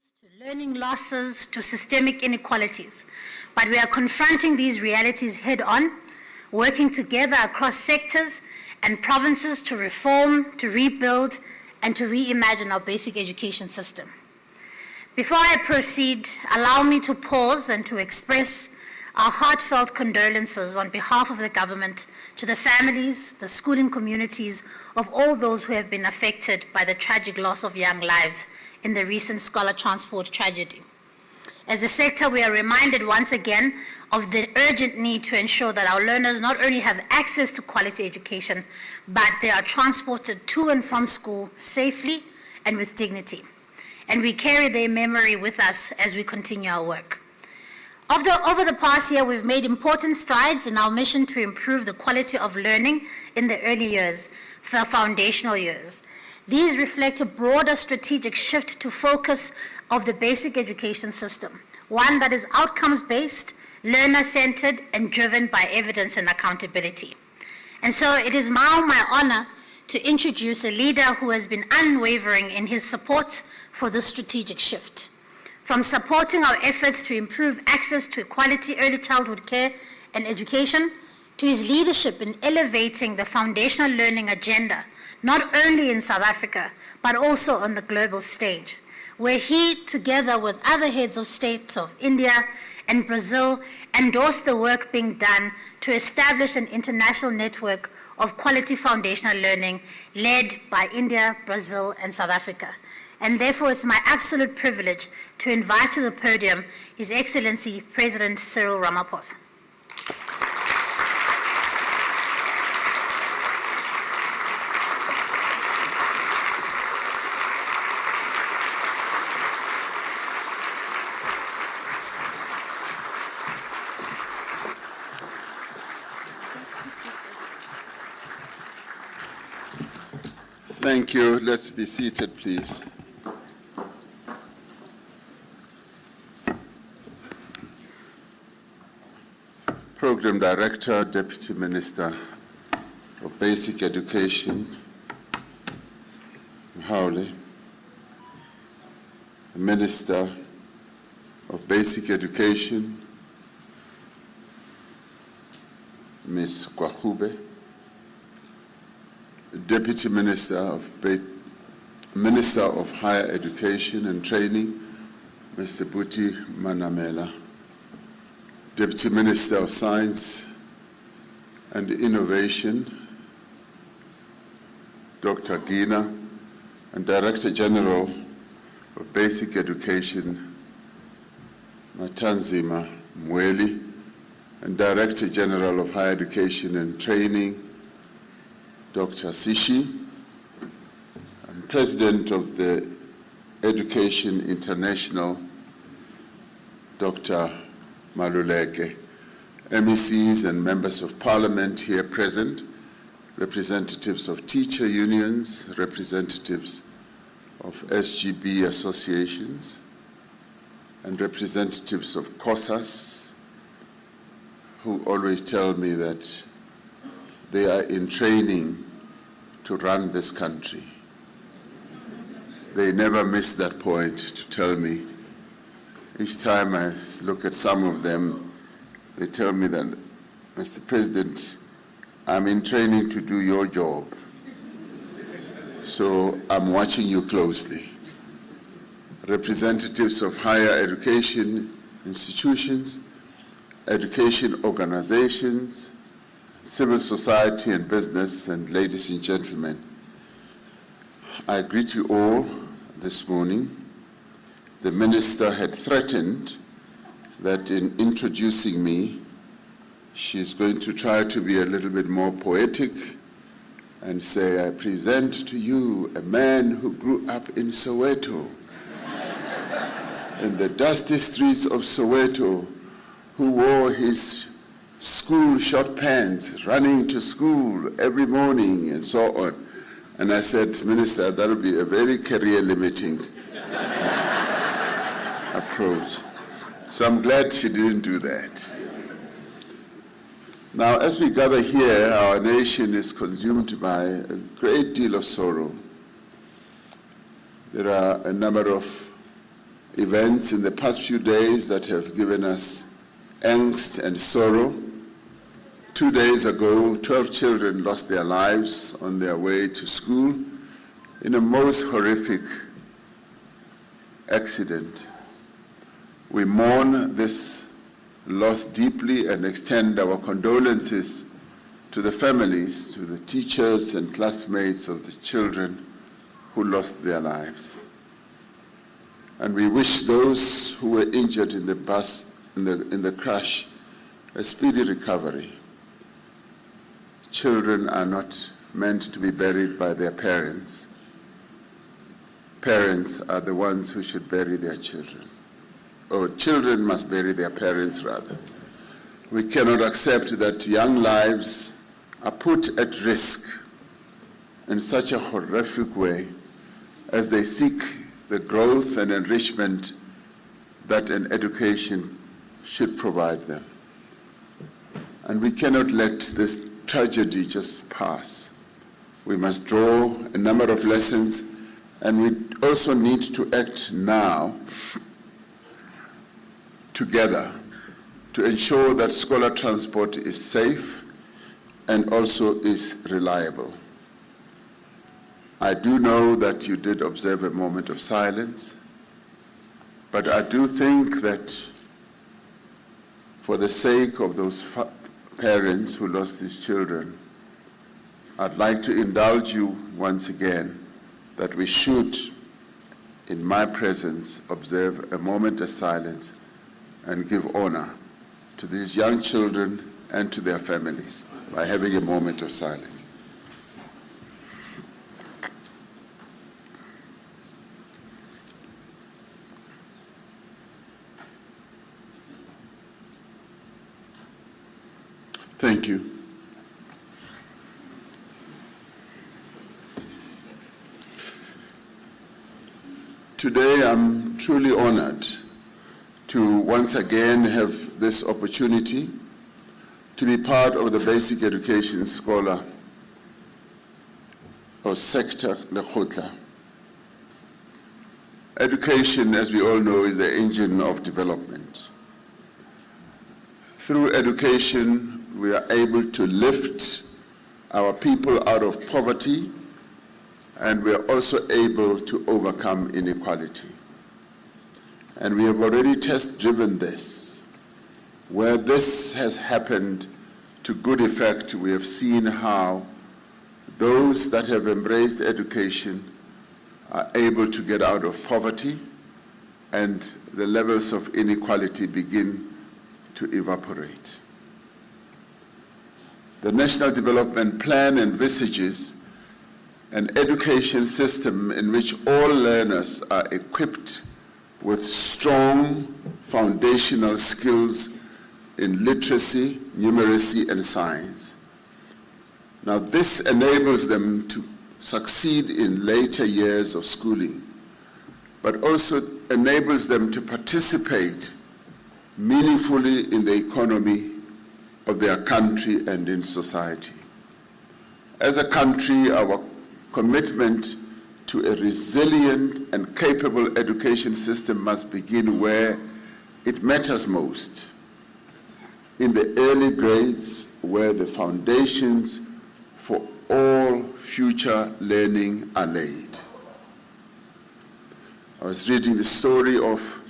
to learning losses, to systemic inequalities. But we are confronting these realities head on, working together across sectors and provinces to reform, to rebuild, and to reimagine our basic education system. Before I proceed, allow me to pause and to express our heartfelt condolences on behalf of the government to the families, the schooling communities of all those who have been affected by the tragic loss of young lives in the recent scholar transport tragedy. As a sector, we are reminded once again of the urgent need to ensure that our learners not only have access to quality education, but they are transported to and from school safely and with dignity. And we carry their memory with us as we continue our work. Over the past year, we've made important strides in our mission to improve the quality of learning in the early years, the foundational years. These reflect a broader strategic shift to focus of the basic education system, one that is outcomes-based, learner-centered, and driven by evidence and accountability. And so it is now my honor to introduce a leader who has been unwavering in his support for this strategic shift. From supporting our efforts to improve access to quality early childhood care and education, to his leadership in elevating the foundational learning agenda, not only in South Africa, but also on the global stage, where he, together with other heads of state of India and Brazil, endorsed the work being done to establish an international network of quality foundational learning led by India, Brazil, and South Africa. And therefore, it's my absolute privilege to invite to the podium His Excellency President Cyril Ramaphosa. Thank you. Let's be seated, please. Program Director, Deputy Minister of Basic Education, Haule, the Minister of Basic Education, Ms. Kwahube, Deputy Minister of Higher Education and Training, Mr. Buti Manamela, Deputy Minister of Science and Innovation, Dr. Gina, and Director General of Basic Education, Matanzima Mweli, and Director General of Higher Education and Training, Dr. Sishi, and President of the Education International, Dr. Maluleke, MECs and members of parliament here present, representatives of teacher unions, representatives of SGB associations, and representatives of COSAS, who always tell me that they are in training to run this country. They never miss that point to tell me. Each time I look at some of them, they tell me that, Mr. President, I'm in training to do your job. So I'm watching you closely. Representatives of higher education institutions, education organizations, civil society and business, and ladies and gentlemen, I greet you all this morning. The minister had threatened that in introducing me, she's going to try to be a little bit more poetic and say, I present to you a man who grew up in Soweto, in the dusty streets of Soweto, who wore his school short pants, running to school every morning and so on. And I said, Minister, that'll be a very career-limiting approach. So I'm glad she didn't do that. Now, as we gather here, our nation is consumed by a great deal of sorrow. There are a number of events in the past few days that have given us angst and sorrow. 2 days ago, 12 children lost their lives on their way to school in a most horrific accident. We mourn this loss deeply and extend our condolences to the families, to the teachers and classmates of the children who lost their lives. And we wish those who were injured in the bus, in the crash, a speedy recovery. Children are not meant to be buried by their parents. Parents are the ones who should bury their children. Or children must bury their parents, rather. We cannot accept that young lives are put at risk in such a horrific way as they seek the growth and enrichment that an education should provide them. And we cannot let this tragedy just pass. We must draw a number of lessons, and we also need to act now together to ensure that scholar transport is safe and also is reliable. I do know that you did observe a moment of silence, but I do think that for the sake of those parents who lost these children, I'd like to indulge you once again that we should, in my presence, observe a moment of silence and give honor to these young children and to their families by having a moment of silence. Thank you. Today, I'm truly honored to once again have this opportunity to be part of the Basic Education Scholar or Sector Lekgotla. Education, as we all know, is the engine of development. Through education, we are able to lift our people out of poverty, and we are also able to overcome inequality. And we have already test-driven this. Where this has happened to good effect, we have seen how those that have embraced education are able to get out of poverty, and the levels of inequality begin to evaporate. The National Development Plan envisages an education system in which all learners are equipped with strong foundational skills in literacy, numeracy, and science. Now, this enables them to succeed in later years of schooling, but also enables them to participate meaningfully in the economy of their country and in society. As a country, our commitment to a resilient and capable education system must begin where it matters most, in the early grades where the foundations for all future learning are laid. I was reading the story of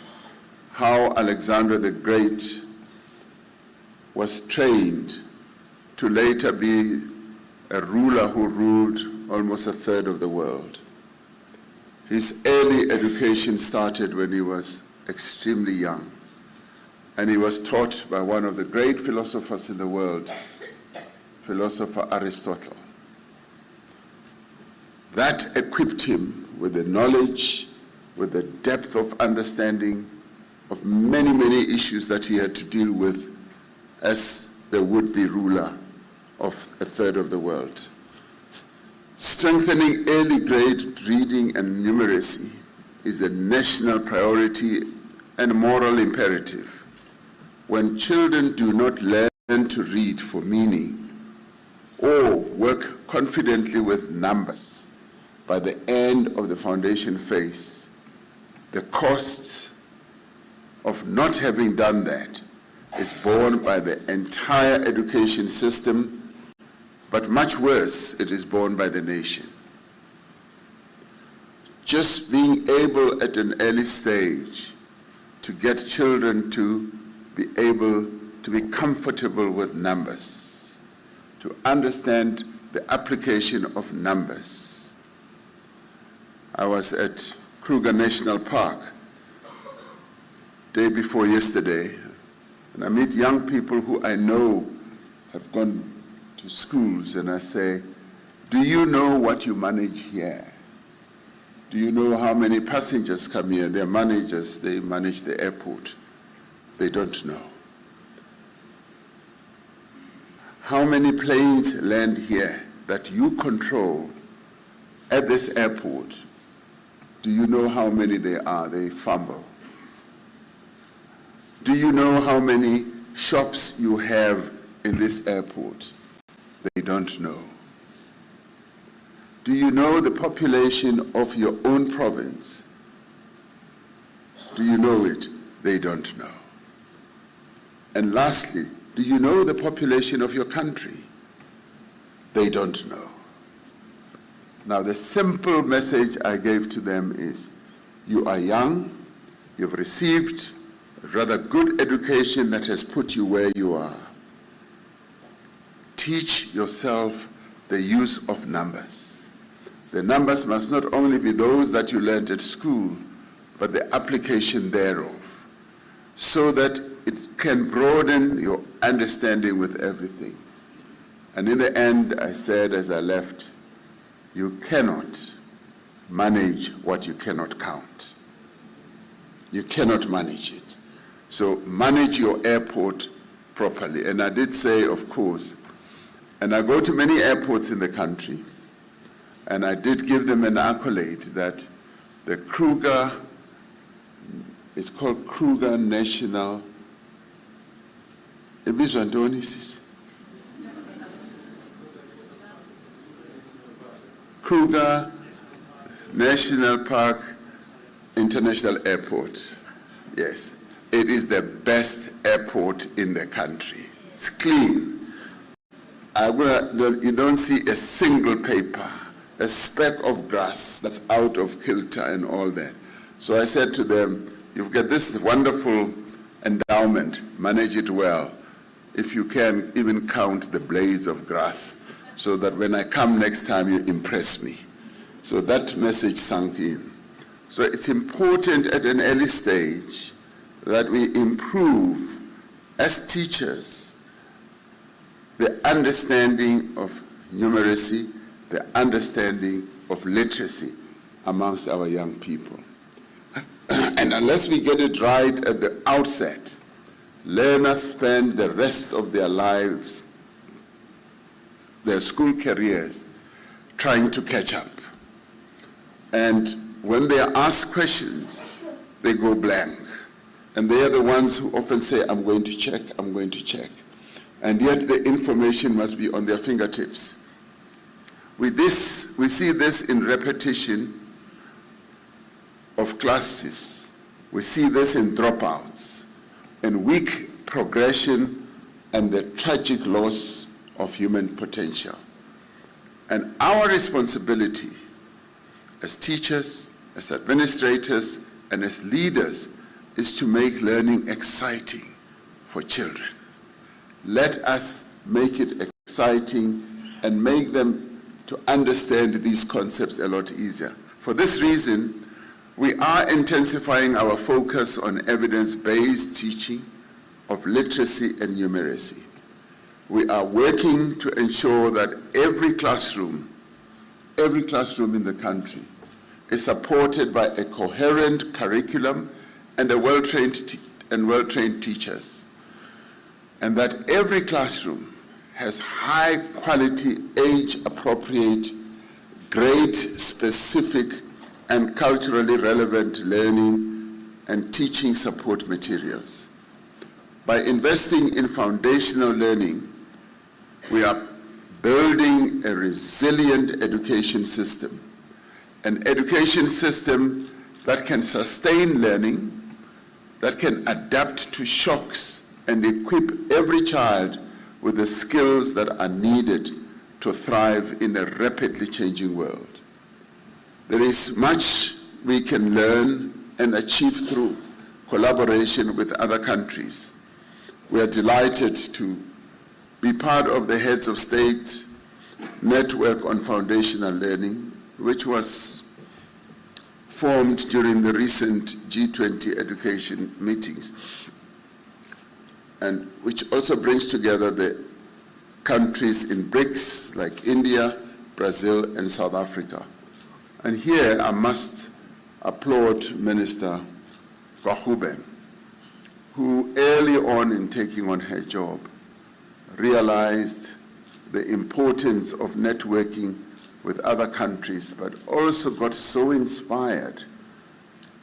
how Alexander the Great was trained to later be a ruler who ruled almost a third of the world. His early education started when he was extremely young, and he was taught by one of the great philosophers in the world, philosopher Aristotle. That equipped him with the knowledge, with the depth of understanding of many, many issues that he had to deal with as the would-be ruler of a third of the world. Strengthening early grade reading and numeracy is a national priority and moral imperative. When children do not learn to read for meaning or work confidently with numbers by the end of the foundation phase, the costs of not having done that is borne by the entire education system, but much worse, it is borne by the nation. Just being able at an early stage to get children to be able to be comfortable with numbers, to understand the application of numbers. I was at Kruger National Park day before yesterday, and I meet young people who I know have gone to schools, and I say, do you know what you manage here? Do you know how many passengers come here? Their managers, they manage the airport. They don't know. How many planes land here that you control at this airport? Do you know how many there are? They fumble. Do you know how many shops you have in this airport? They don't know. Do you know the population of your own province? Do you know it? They don't know. And lastly, do you know the population of your country? They don't know. Now, the simple message I gave to them is, you are young, you've received a rather good education that has put you where you are. Teach yourself the use of numbers. The numbers must not only be those that you learned at school, but the application thereof, so that it can broaden your understanding with everything. And in the end, I said as I left, you cannot manage what you cannot count. You cannot manage it. So manage your airport properly. And I did say, of course, and I go to many airports in the country, and I did give them an accolade that the Kruger, it's called Kruger National, Kruger National Park International Airport. Yes, it is the best airport in the country. It's clean. You don't see a single paper, a speck of grass that's out of kilter and all that. So I said to them, you've got this wonderful endowment, manage it well. If you can, even count the blades of grass, so that when I come next time, you impress me. So that message sunk in. So it's important at an early stage that we improve, as teachers, the understanding of numeracy, the understanding of literacy amongst our young people. And unless we get it right at the outset, learners spend the rest of their lives, their school careers, trying to catch up. And when they are asked questions, they go blank. And they are the ones who often say, I'm going to check, I'm going to check. And yet the information must be on their fingertips. With this, we see this in repetition of classes. We see this in dropouts, in weak progression, and the tragic loss of human potential. And our responsibility as teachers, as administrators, and as leaders is to make learning exciting for children. Let us make it exciting and make them to understand these concepts a lot easier. For this reason, we are intensifying our focus on evidence-based teaching of literacy and numeracy. We are working to ensure that every classroom in the country is supported by a coherent curriculum and well-trained teachers, and that every classroom has high-quality, age-appropriate, grade-specific, and culturally relevant learning and teaching support materials. By investing in foundational learning, we are building a resilient education system, an education system that can sustain learning, that can adapt to shocks and equip every child with the skills that are needed to thrive in a rapidly changing world. There is much we can learn and achieve through collaboration with other countries. We are delighted to be part of the Heads of State Network on Foundational Learning, which was formed during the recent G20 education meetings, and which also brings together the countries in BRICS like India, Brazil, and South Africa. And here I must applaud Minister Rahube, who early on in taking on her job realized the importance of networking with other countries, but also got so inspired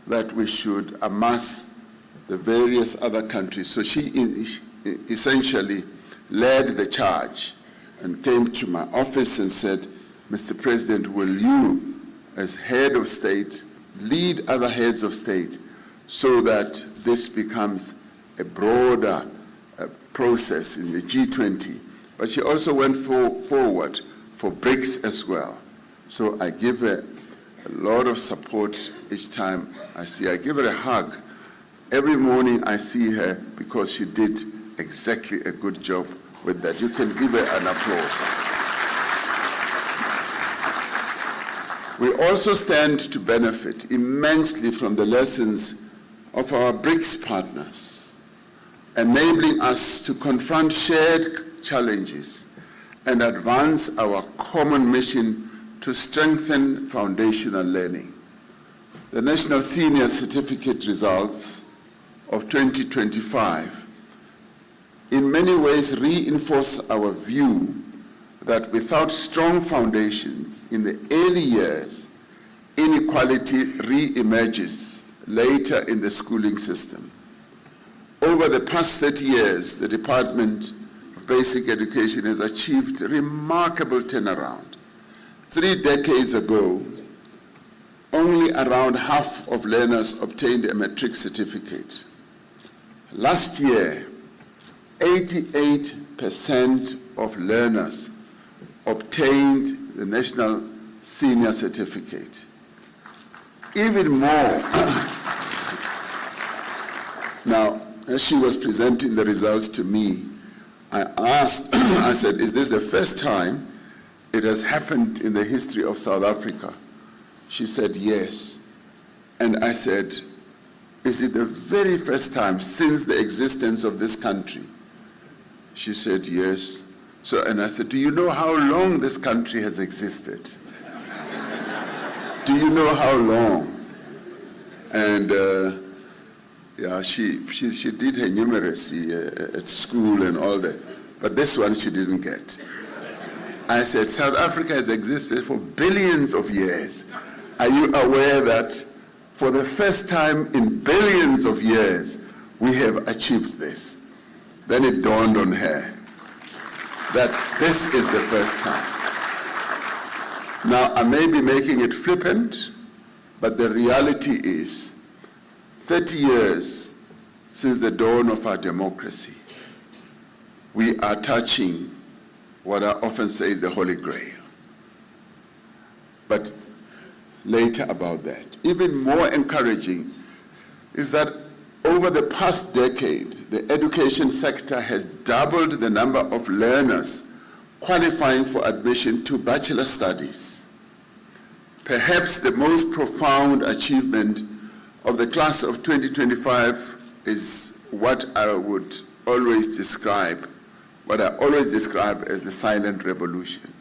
that we should amass the various other countries. So she essentially led the charge and came to my office and said, Mr. President, will you, as head of state, lead other heads of state so that this becomes a broader process in the G20. But she also went forward for BRICS as well. So I give her a lot of support each time I see her. I give her a hug. Every morning I see her because she did exactly a good job with that. You can give her an applause. We also stand to benefit immensely from the lessons of our BRICS partners, enabling us to confront shared challenges and advance our common mission to strengthen foundational learning. The National Senior Certificate results of 2025 in many ways reinforce our view that without strong foundations in the early years, inequality re-emerges later in the schooling system. Over the past 30 years, the Department of Basic Education has achieved a remarkable turnaround. 3 decades ago, only around half of learners obtained a matric certificate. Last year, 88% of learners obtained the National Senior Certificate. Even more, now, as she was presenting the results to me, I asked, I said, is this the first time it has happened in the history of South Africa? She said, yes. And I said, is it the very first time since the existence of this country? She said, yes. So, and I said, do you know how long this country has existed? Do you know how long? And yeah, she did her numeracy at school and all that, but this one she didn't get. I said, South Africa has existed for billions of years. Are you aware that for the first time in billions of years, we have achieved this? Then it dawned on her that this is the first time. Now, I may be making it flippant, but the reality is 30 years since the dawn of our democracy, we are touching what I often say is the Holy Grail. But later about that. Even more encouraging is that over the past decade, the education sector has doubled the number of learners qualifying for admission to bachelor studies. Perhaps the most profound achievement of the class of 2025 is what I always describe as the silent revolution.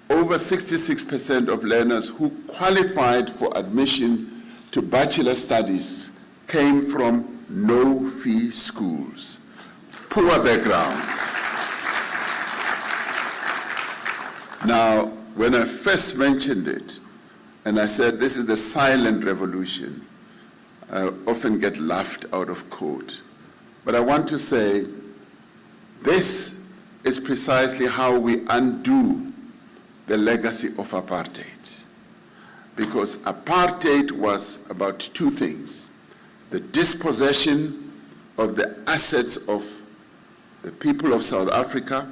Over 66% of learners who qualified for admission to bachelor studies came from no-fee schools, poor backgrounds. Now, when I first mentioned it, and I said this is the silent revolution, I often get laughed out of court. But I want to say this is precisely how we undo the legacy of apartheid. Because apartheid was about two things: the dispossession of the assets of the people of South Africa,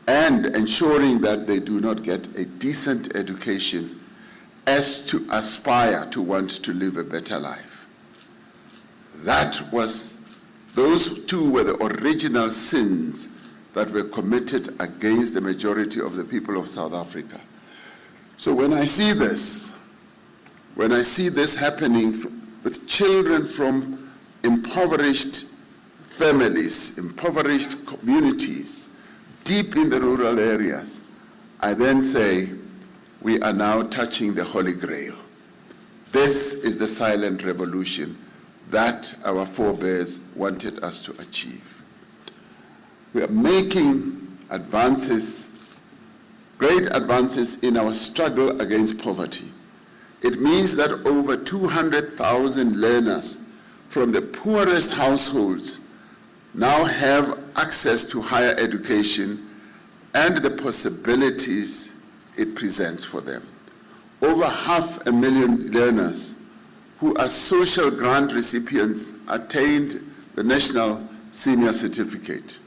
and ensuring that they do not get a decent education as to aspire to want to live a better life. Those two were the original sins that were committed against the majority of the people of South Africa. So when I see this happening with children from impoverished families, impoverished communities, deep in the rural areas, I then say, we are now touching the Holy Grail. This is the silent revolution that our forebears wanted us to achieve. We are making advances, great advances in our struggle against poverty. It means that over 200,000 learners from the poorest households now have access to higher education and the possibilities it presents for them. Over 500,000 learners who are social grant recipients attained the National Senior Certificate.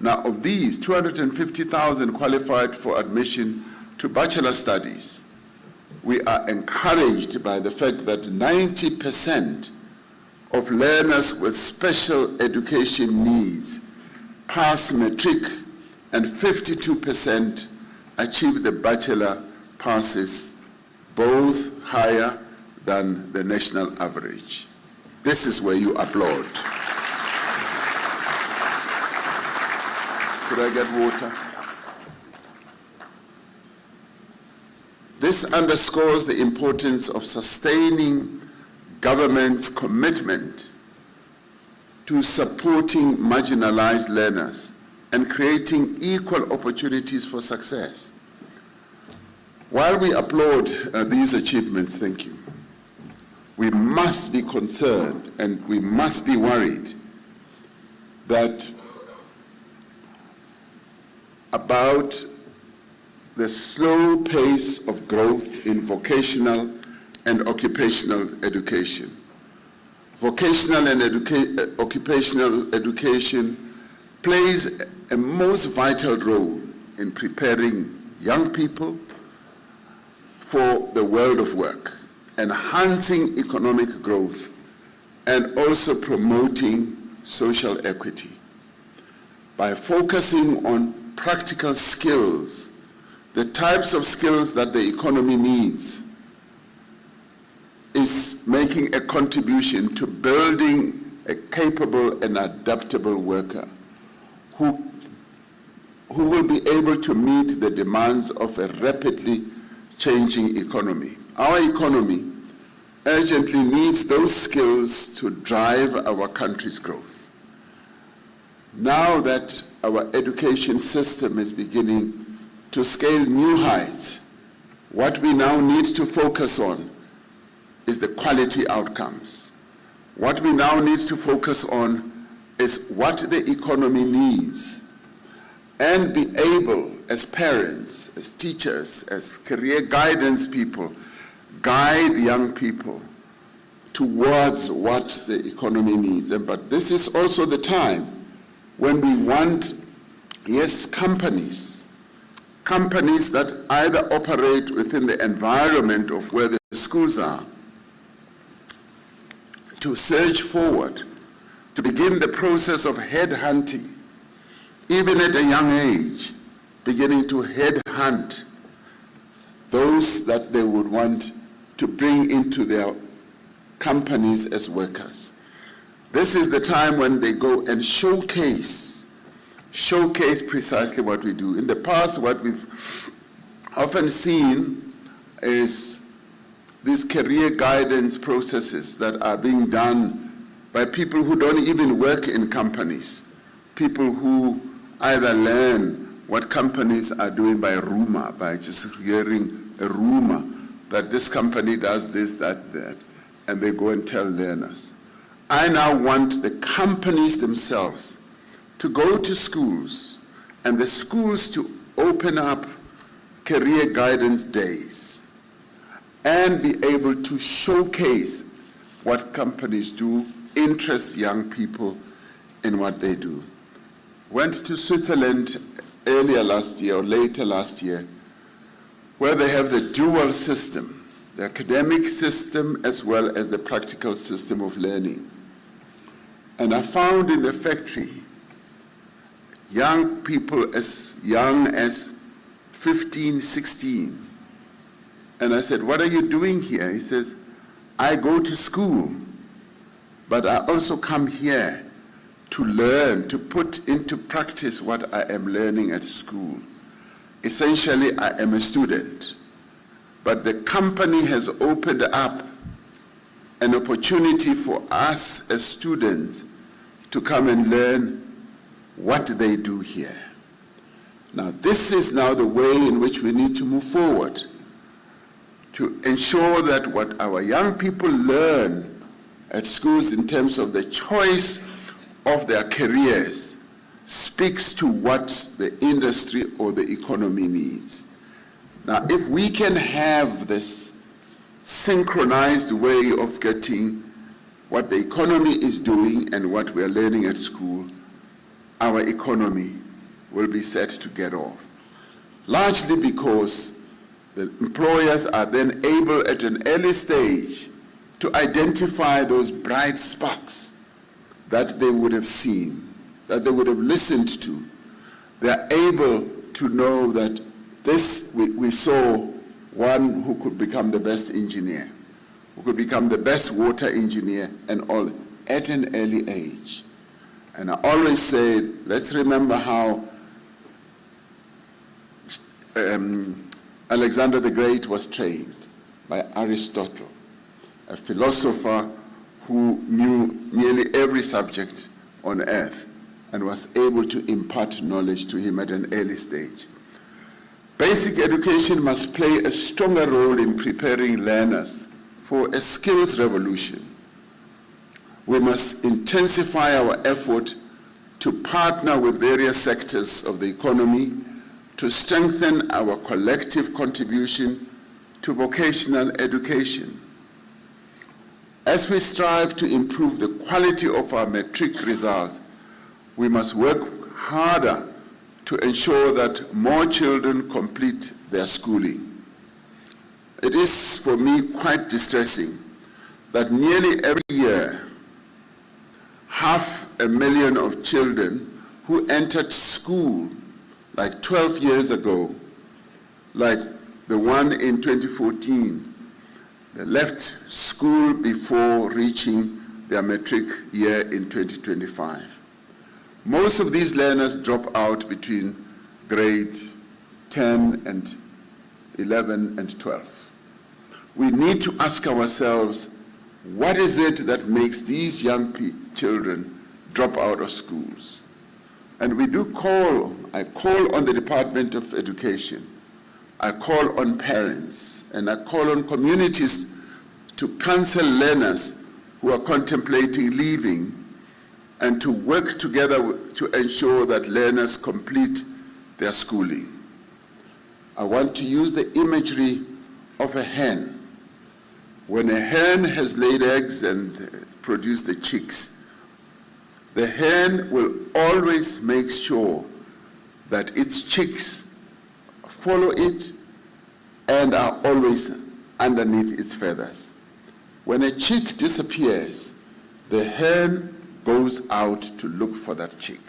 Now, of these, 250,000 qualified for admission to bachelor studies. We are encouraged by the fact that 90% of learners with special education needs pass matric and 52% achieve the bachelor passes, both higher than the national average. This is where you applaud. Could I get water? This underscores the importance of sustaining government's commitment to supporting marginalized learners and creating equal opportunities for success. While we applaud these achievements, thank you, we must be concerned and we must be worried that about the slow pace of growth in vocational and occupational education. Vocational and occupational education plays a most vital role in preparing young people for the world of work, enhancing economic growth, and also promoting social equity. By focusing on practical skills, the types of skills that the economy needs, is making a contribution to building a capable and adaptable worker who will be able to meet the demands of a rapidly changing economy. Our economy urgently needs those skills to drive our country's growth. Now that our education system is beginning to scale new heights, what we now need to focus on is the quality outcomes. What we now need to focus on is what the economy needs, and be able, as parents, as teachers, as career guidance people, guide young people towards what the economy needs. But this is also the time when we want, yes, companies that either operate within the environment of where the schools are, to surge forward, to begin the process of headhunting, even at a young age, beginning to headhunt those that they would want to bring into their companies as workers. This is the time when they go and showcase precisely what we do. In the past, what we've often seen is these career guidance processes that are being done by people who don't even work in companies, people who either learn what companies are doing by rumor, by just hearing a rumor that this company does this, that, and they go and tell learners. I now want the companies themselves to go to schools and the schools to open up career guidance days and be able to showcase what companies do interests young people in what they do. Went to Switzerland earlier last year or later last year, where they have the dual system, the academic system as well as the practical system of learning. And I found in the factory young people as young as 15, 16. And I said, what are you doing here? He says, I go to school, but I also come here to learn, to put into practice what I am learning at school. Essentially, I am a student, but the company has opened up an opportunity for us as students to come and learn what they do here. Now, this is now the way in which we need to move forward to ensure that what our young people learn at schools in terms of the choice of their careers speaks to what the industry or the economy needs. Now, if we can have this synchronized way of getting what the economy is doing and what we are learning at school, our economy will be set to get off. Largely because the employers are then able at an early stage to identify those bright sparks that they would have seen, that they would have listened to. They are able to know that this, we saw one who could become the best engineer, who could become the best water engineer and all at an early age. And I always say, let's remember how Alexander the Great was trained by Aristotle, a philosopher who knew nearly every subject on earth and was able to impart knowledge to him at an early stage. Basic education must play a stronger role in preparing learners for a skills revolution. We must intensify our effort to partner with various sectors of the economy to strengthen our collective contribution to vocational education. As we strive to improve the quality of our matric results, we must work harder to ensure that more children complete their schooling. It is, for me, quite distressing that nearly every year, 500,000 of children who entered school like 12 years ago, like the one in 2014, they left school before reaching their matric year in 2025. Most of these learners drop out between grade 10 and 11 and 12. We need to ask ourselves, what is it that makes these young children drop out of schools? And I call on the Department of Education, I call on parents, and I call on communities to counsel learners who are contemplating leaving and to work together to ensure that learners complete their schooling. I want to use the imagery of a hen. When a hen has laid eggs and produced the chicks, the hen will always make sure that its chicks follow it and are always underneath its feathers. When a chick disappears, the hen goes out to look for that chick.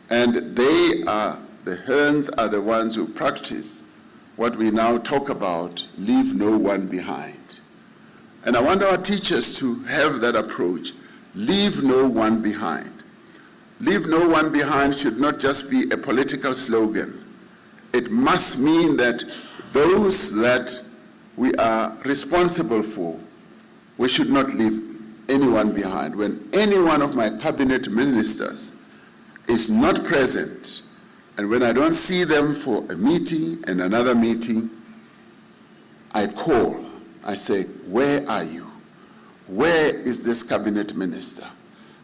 And the hens are the ones who practice what we now talk about, leave no one behind. And I want our teachers to have that approach, leave no one behind. Leave no one behind should not just be a political slogan. It must mean that those that we are responsible for, we should not leave anyone behind. When any one of my cabinet ministers is not present, and when I don't see them for a meeting and another meeting, I call. I say, where are you? Where is this cabinet minister?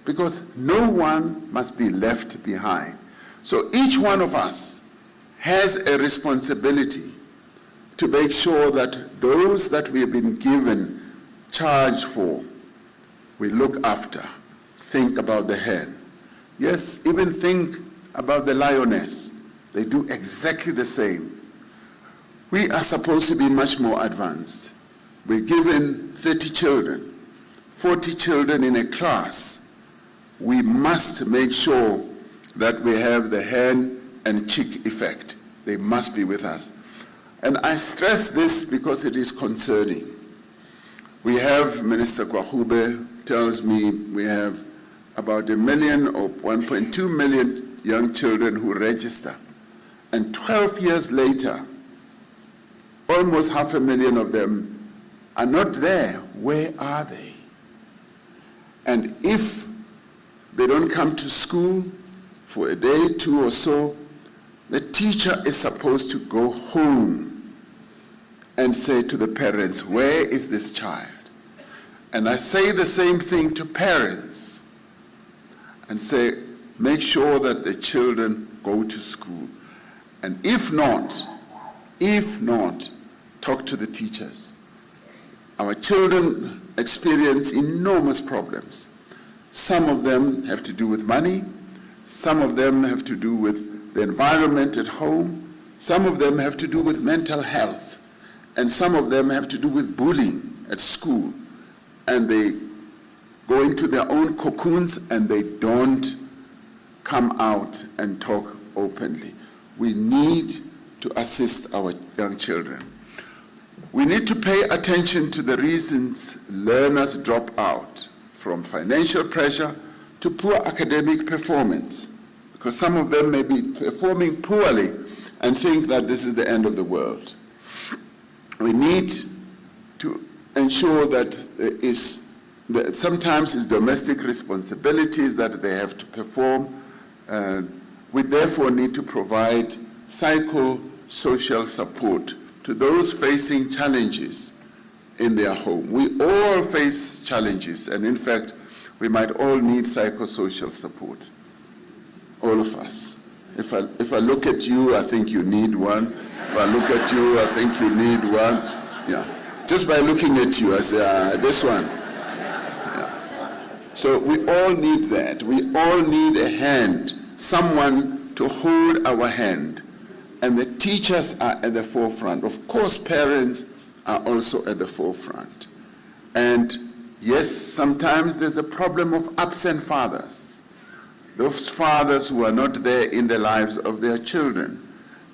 Because no one must be left behind. So each one of us has a responsibility to make sure that those that we have been given charge for, we look after. Think about the hen. Yes, even think about the lioness. They do exactly the same. We are supposed to be much more advanced. We're given 30 children, 40 children in a class. We must make sure that we have the hen and chick effect. They must be with us. And I stress this because it is concerning. We have, Minister Kwahube tells me, we have about 1 million or 1.2 million young children who register. And 12 years later, almost 500,000 of them are not there. Where are they? And if they don't come to school for a day, 2 or so, the teacher is supposed to go home and say to the parents, where is this child? And I say the same thing to parents and say, make sure that the children go to school. And if not, talk to the teachers. Our children experience enormous problems. Some of them have to do with money. Some of them have to do with the environment at home. Some of them have to do with mental health. And some of them have to do with bullying at school. And they go into their own cocoons and they don't come out and talk openly. We need to assist our young children. We need to pay attention to the reasons learners drop out, from financial pressure to poor academic performance, because some of them may be performing poorly and think that this is the end of the world. We need to ensure that sometimes it's domestic responsibilities that they have to perform. We therefore need to provide psychosocial support to those facing challenges in their home. We all face challenges, and in fact, we might all need psychosocial support. All of us. If I look at you, I think you need one. If I look at you, I think you need one. Yeah. Just by looking at you, I say, this one. Yeah. So we all need that. We all need a hand, someone to hold our hand. And the teachers are at the forefront. Of course, parents are also at the forefront. And yes, sometimes there's a problem of absent fathers. Those fathers who are not there in the lives of their children.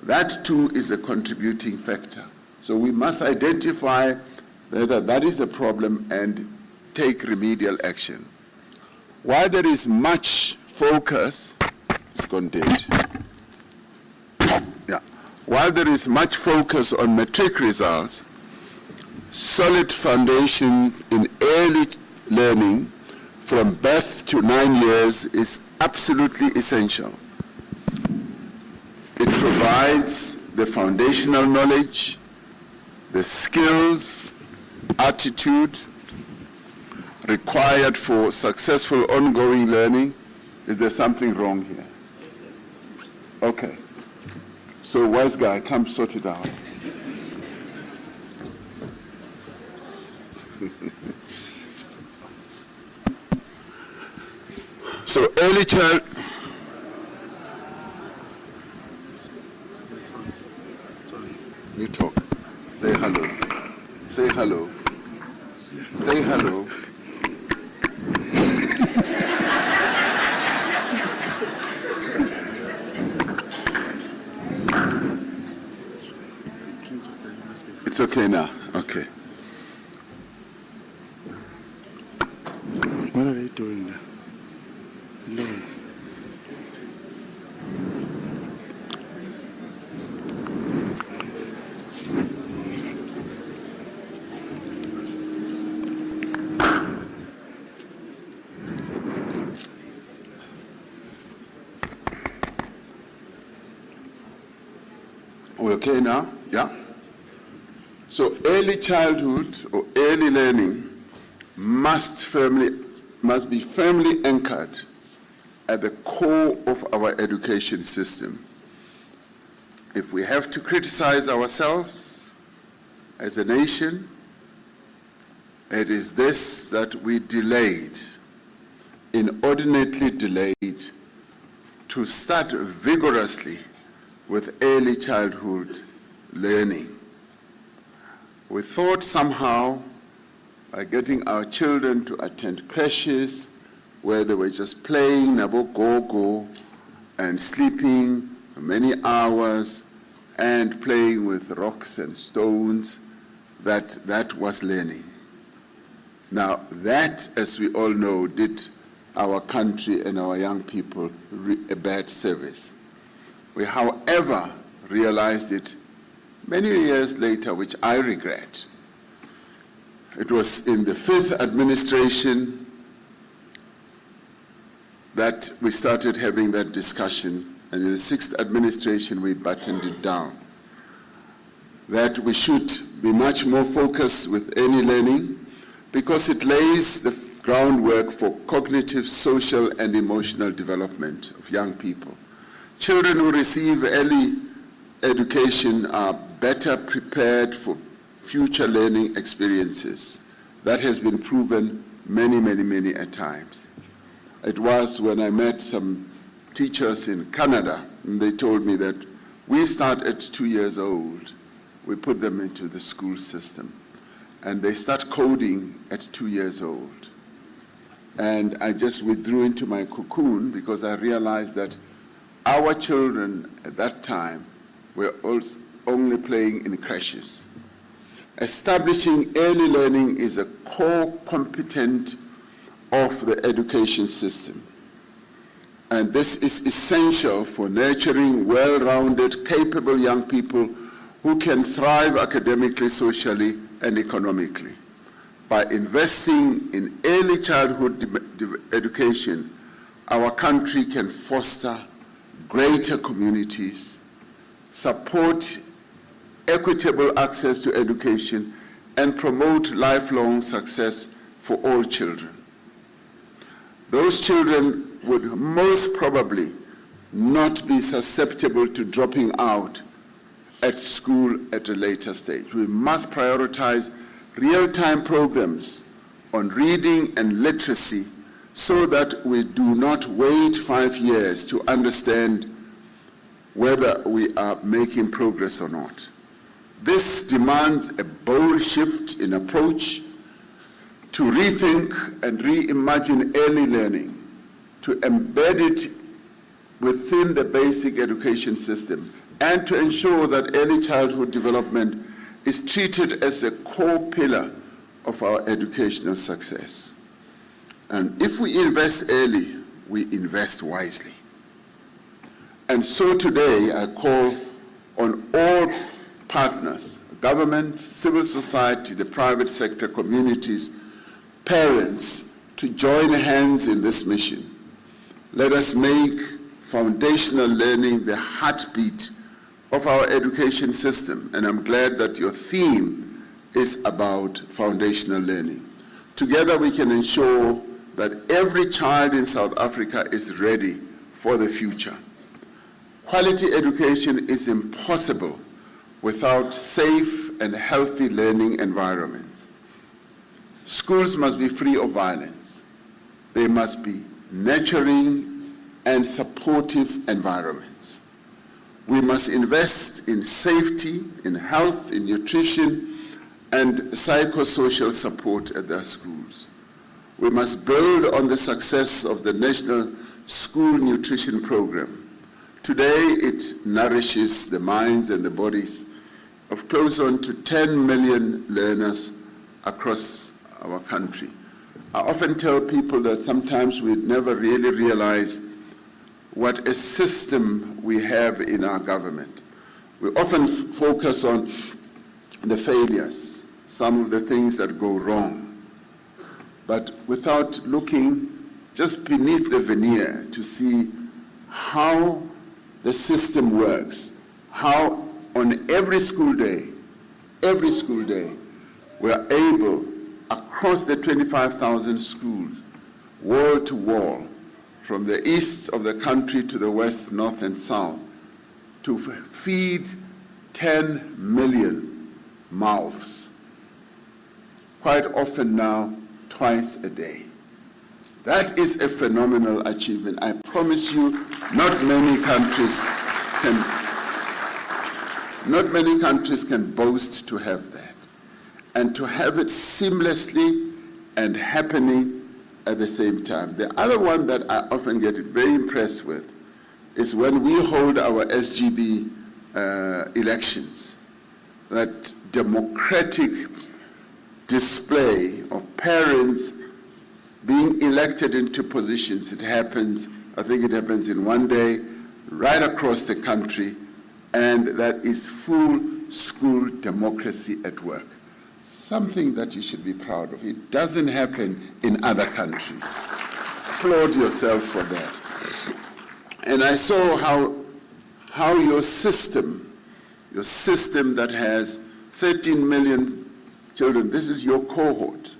That too is a contributing factor. So we must identify that is a problem and take remedial action. While there is much focus, it's gone dead. Yeah. While there is much focus on matric results, solid foundations in early learning from birth to 9 years is absolutely essential. It provides the foundational knowledge, the skills, attitude required for successful ongoing learning. Is there something wrong here? Okay. So wise guy, come sort it out. So early child. You talk. Say hello. Say hello. Say hello. It's okay now. Okay. What are they doing now? No. We okay now? Yeah? So early childhood or early learning must be firmly anchored at the core of our education system. If we have to criticize ourselves as a nation, It is this that we delayed, inordinately delayed, to start vigorously with early childhood learning. We thought somehow by getting our children to attend creches where they were just playing nabo go-go and sleeping many hours and playing with rocks and stones, that was learning. Now that, as we all know, did our country and our young people a bad service. We, however, realized it many years later, which I regret. It was in the 5th administration that we started having that discussion, and in the 6th administration we buttoned it down, that we should be much more focused with early learning because it lays the groundwork for cognitive, social, and emotional development of young people. Children who receive early education are better prepared for future learning experiences. That has been proven many a times. It was when I met some teachers in Canada, and they told me that we start at 2 years old. We put them into the school system, and they start coding at 2 years old. And I just withdrew into my cocoon because I realized that our children at that time were also only playing in creches. Establishing early learning is a core component of the education system. And this is essential for nurturing well-rounded, capable young people who can thrive academically, socially, and economically. By investing in early childhood education, our country can foster greater communities, support equitable access to education, and promote lifelong success for all children. Those children would most probably not be susceptible to dropping out at school at a later stage. We must prioritize real-time programs on reading and literacy so that we do not wait 5 years to understand whether we are making progress or not. This demands a bold shift in approach to rethink and reimagine early learning, to embed it within the basic education system, and to ensure that early childhood development is treated as a core pillar of our educational success. And if we invest early, we invest wisely. And so today I call on all partners, government, civil society, the private sector, communities, parents, to join hands in this mission. Let us make foundational learning the heartbeat of our education system, and I'm glad that your theme is about foundational learning. Together we can ensure that every child in South Africa is ready for the future. Quality education is impossible without safe and healthy learning environments. Schools must be free of violence. They must be nurturing and supportive environments. We must invest in safety, in health, in nutrition, and psychosocial support at their schools. We must build on the success of the National School Nutrition Program. Today, it nourishes the minds and the bodies of close on to 10 million learners across our country. I often tell people that sometimes we never really realize what a system we have in our government. We often focus on the failures, some of the things that go wrong, but without looking just beneath the veneer to see how the system works, how on every school day, we're able, across the 25,000 schools, wall to wall, from the east of the country to the west, north, and south, to feed 10 million mouths. quite often now twice a day. That is a phenomenal achievement. I promise you, not many countries can boast to have that. And to have it seamlessly and happening at the same time. The other one that I often get very impressed with is when we hold our SGB elections, that democratic display of parents being elected into positions. It happens, I think it happens in one day, right across the country, and that is full school democracy at work. Something that you should be proud of. It doesn't happen in other countries. Applaud yourself for that. And I saw how your system that has 13 million children, this is your cohort,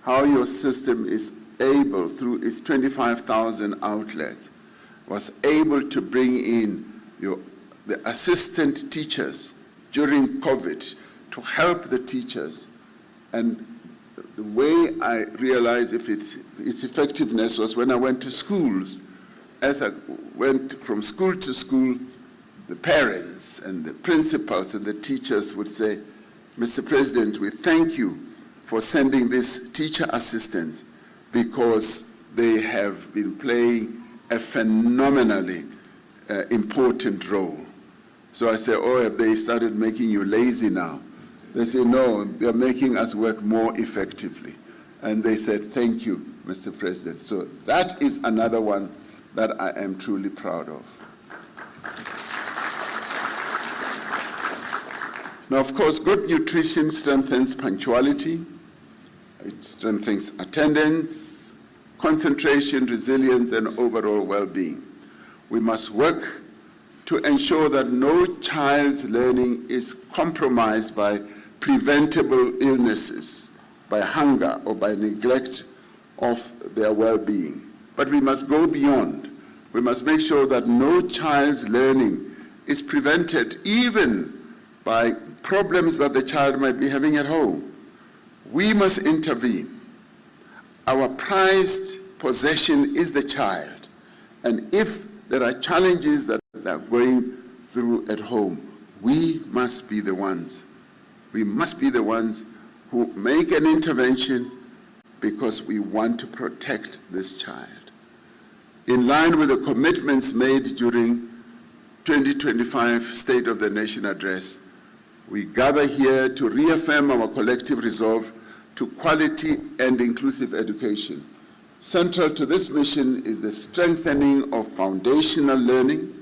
how your system is able, through its 25,000 outlets, was able to bring in the assistant teachers during COVID to help the teachers. And the way I realized its effectiveness was when I went to schools. As I went from school to school, the parents and the principals and the teachers would say, Mr. President, we thank you for sending these teacher assistants because they have been playing a phenomenally important role. So I say, oh, have they started making you lazy now? They say, no, they're making us work more effectively. And they said, thank you, Mr. President. So that is another one that I am truly proud of. Now, of course, good nutrition strengthens punctuality. It strengthens attendance, concentration, resilience, and overall well-being. We must work to ensure that no child's learning is compromised by preventable illnesses, by hunger, or by neglect of their well-being. But we must go beyond. We must make sure that no child's learning is prevented even by problems that the child might be having at home. We must intervene. Our prized possession is the child. And if there are challenges that are going through at home, we must be the ones. We must be the ones who make an intervention because we want to protect this child. In line with the commitments made during 2025 State of the Nation Address, we gather here to reaffirm our collective resolve to quality and inclusive education. Central to this mission is the strengthening of foundational learning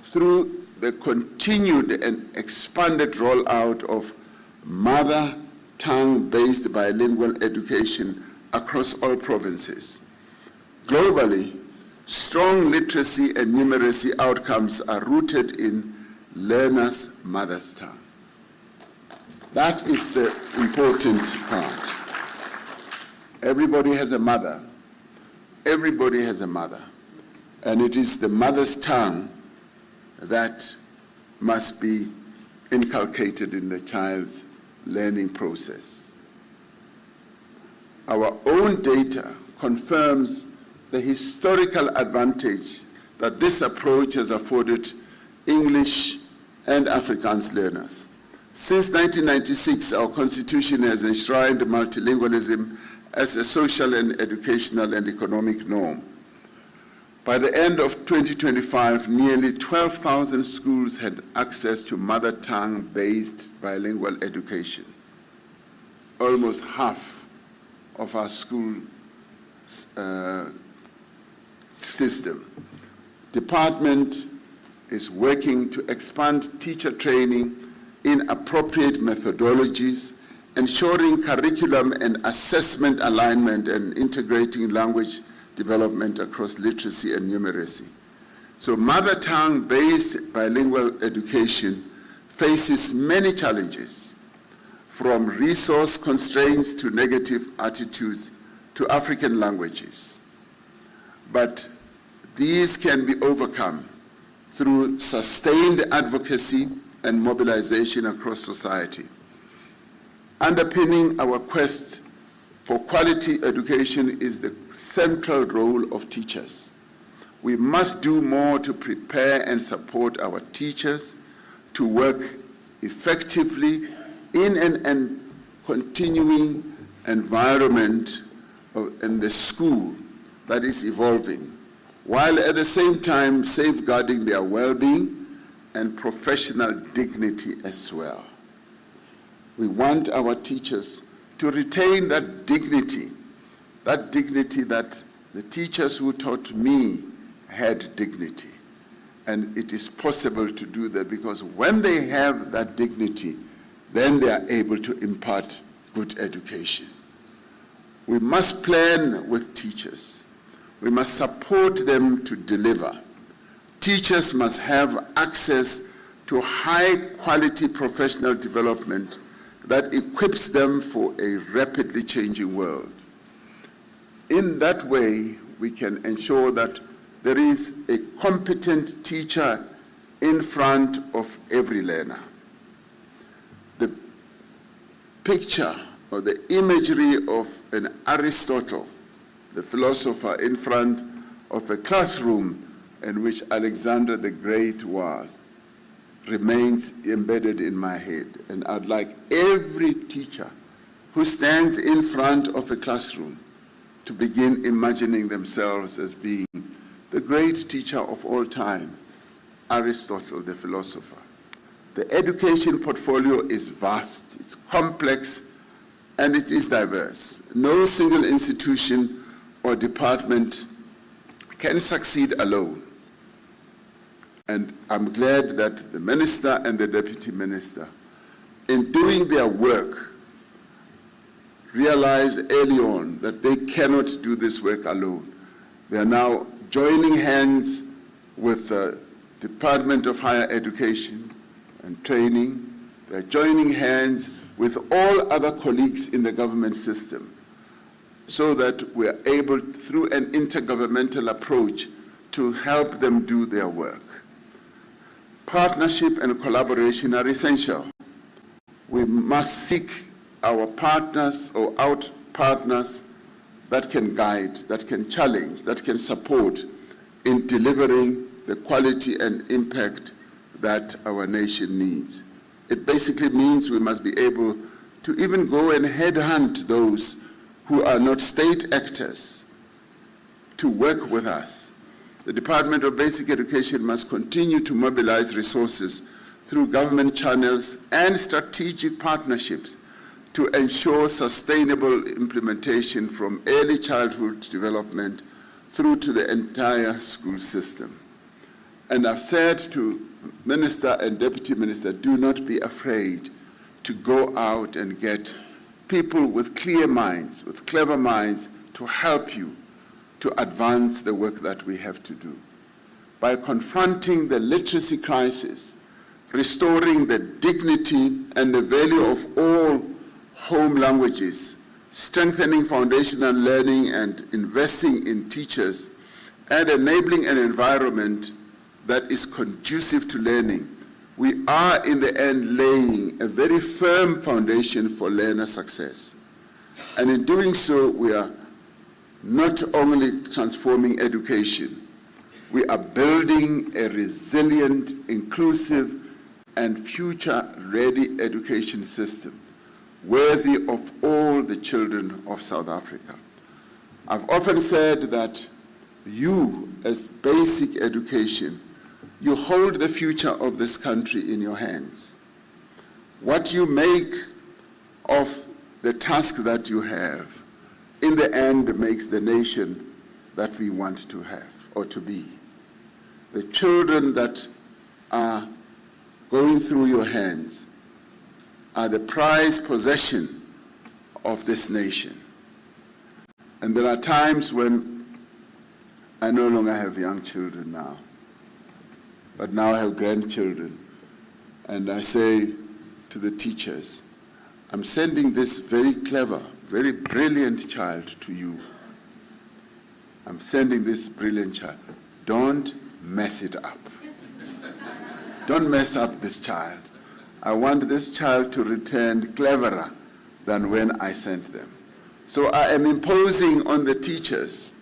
through the continued and expanded rollout of mother tongue-based bilingual education across all provinces. Globally, strong literacy and numeracy outcomes are rooted in learners' mother's tongue. That is the important part. Everybody has a mother. Everybody has a mother. And it is the mother's tongue that must be inculcated in the child's learning process. Our own data confirms the historical advantage that this approach has afforded English and Afrikaans learners. Since 1996, our Constitution has enshrined multilingualism as a social and educational and economic norm. By the end of 2025, nearly 12,000 schools had access to mother tongue-based bilingual education. Almost half of our school system. Department is working to expand teacher training in appropriate methodologies, ensuring curriculum and assessment alignment, and integrating language development across literacy and numeracy. So mother tongue-based bilingual education faces many challenges, from resource constraints to negative attitudes to African languages. But these can be overcome through sustained advocacy and mobilization across society. Underpinning our quest for quality education is the central role of teachers. We must do more to prepare and support our teachers to work effectively in an continuing environment in the school that is evolving, while at the same time safeguarding their well-being and professional dignity as well. We want our teachers to retain that dignity that the teachers who taught me had dignity. And it is possible to do that because when they have that dignity, then they are able to impart good education. We must plan with teachers. We must support them to deliver. Teachers must have access to high-quality professional development that equips them for a rapidly changing world. In that way, we can ensure that there is a competent teacher in front of every learner. The picture or the imagery of an Aristotle, the philosopher, in front of a classroom in which Alexander the Great was, remains embedded in my head. And I'd like every teacher who stands in front of a classroom to begin imagining themselves as being the great teacher of all time, Aristotle, the philosopher. The education portfolio is vast, it's complex, and it is diverse. No single institution or department can succeed alone. And I'm glad that the minister and the deputy minister, in doing their work, realized early on that they cannot do this work alone. They are now joining hands with the Department of Higher Education and Training. They're joining hands with all other colleagues in the government system so that we're able, through an intergovernmental approach, to help them do their work. Partnership and collaboration are essential. We must seek our partners or out partners that can guide, that can challenge, that can support in delivering the quality and impact that our nation needs. It basically means we must be able to even go and headhunt those who are not state actors to work with us. The Department of Basic Education must continue to mobilize resources through government channels and strategic partnerships to ensure sustainable implementation from early childhood development through to the entire school system. And I've said to Minister and Deputy Minister, do not be afraid to go out and get people with clear minds, with clever minds, to help you to advance the work that we have to do. By confronting the literacy crisis, restoring the dignity and the value of all home languages, strengthening foundational learning and investing in teachers, and enabling an environment that is conducive to learning, we are in the end laying a very firm foundation for learner success. And in doing so, we are not only transforming education, we are building a resilient, inclusive, and future-ready education system worthy of all the children of South Africa. I've often said that you, as basic education, you hold the future of this country in your hands. What you make of the task that you have, in the end, makes the nation that we want to have or to be. The children that are going through your hands are the prized possession of this nation. And there are times when I no longer have young children now, but now I have grandchildren. And I say to the teachers, I'm sending this very clever, very brilliant child to you. I'm sending this brilliant child. Don't mess it up. Don't mess up this child. I want this child to return cleverer than when I sent them. So I am imposing on the teachers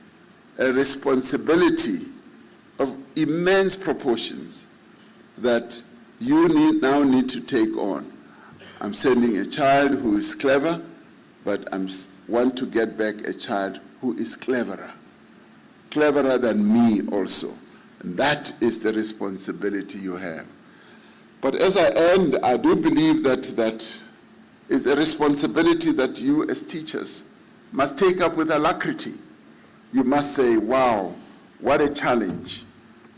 a responsibility of immense proportions that you now need to take on. I'm sending a child who is clever, but I want to get back a child who is cleverer than me also. And that is the responsibility you have. But as I end, I do believe that that is a responsibility that you as teachers must take up with alacrity. You must say, wow, what a challenge.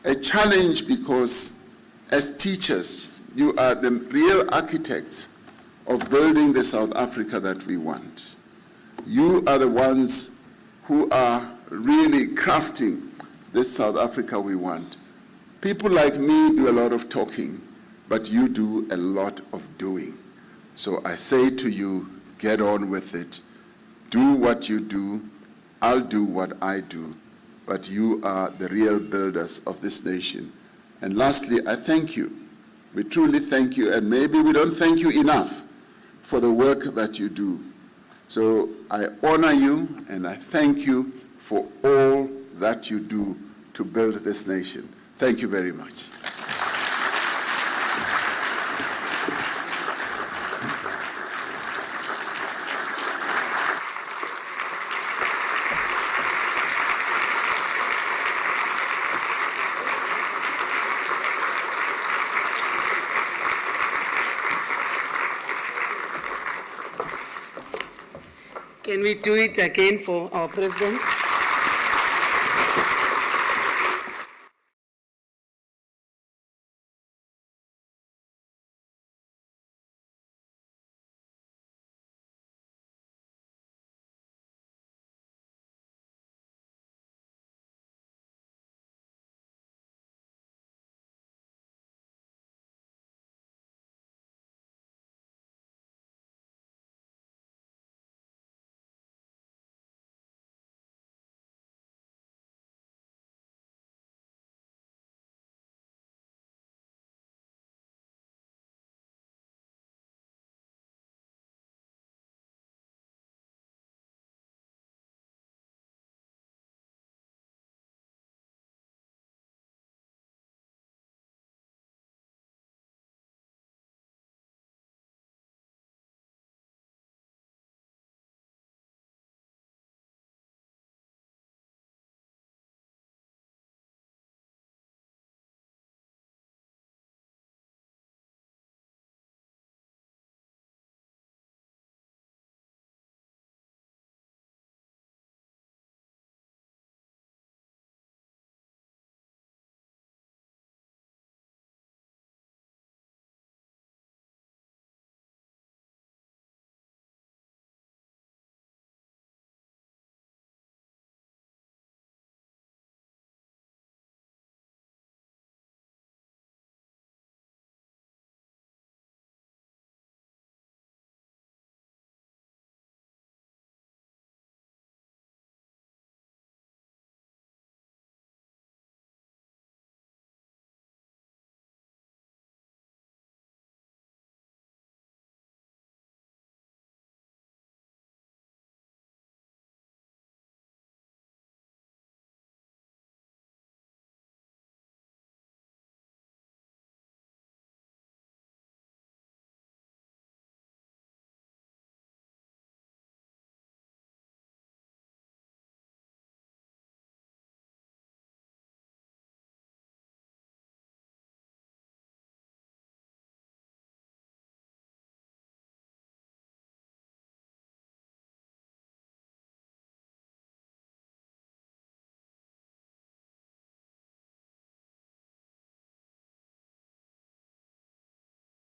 A challenge because as teachers, you are the real architects of building the South Africa that we want. You are the ones who are really crafting this South Africa we want. People like me do a lot of talking, but you do a lot of doing. So I say to you, get on with it. Do what you do. I'll do what I do. But you are the real builders of this nation. And lastly, I thank you. We truly thank you, and maybe we don't thank you enough for the work that you do. So I honor you, and I thank you for all that you do to build this nation. Thank you very much. Can we do it again for our president?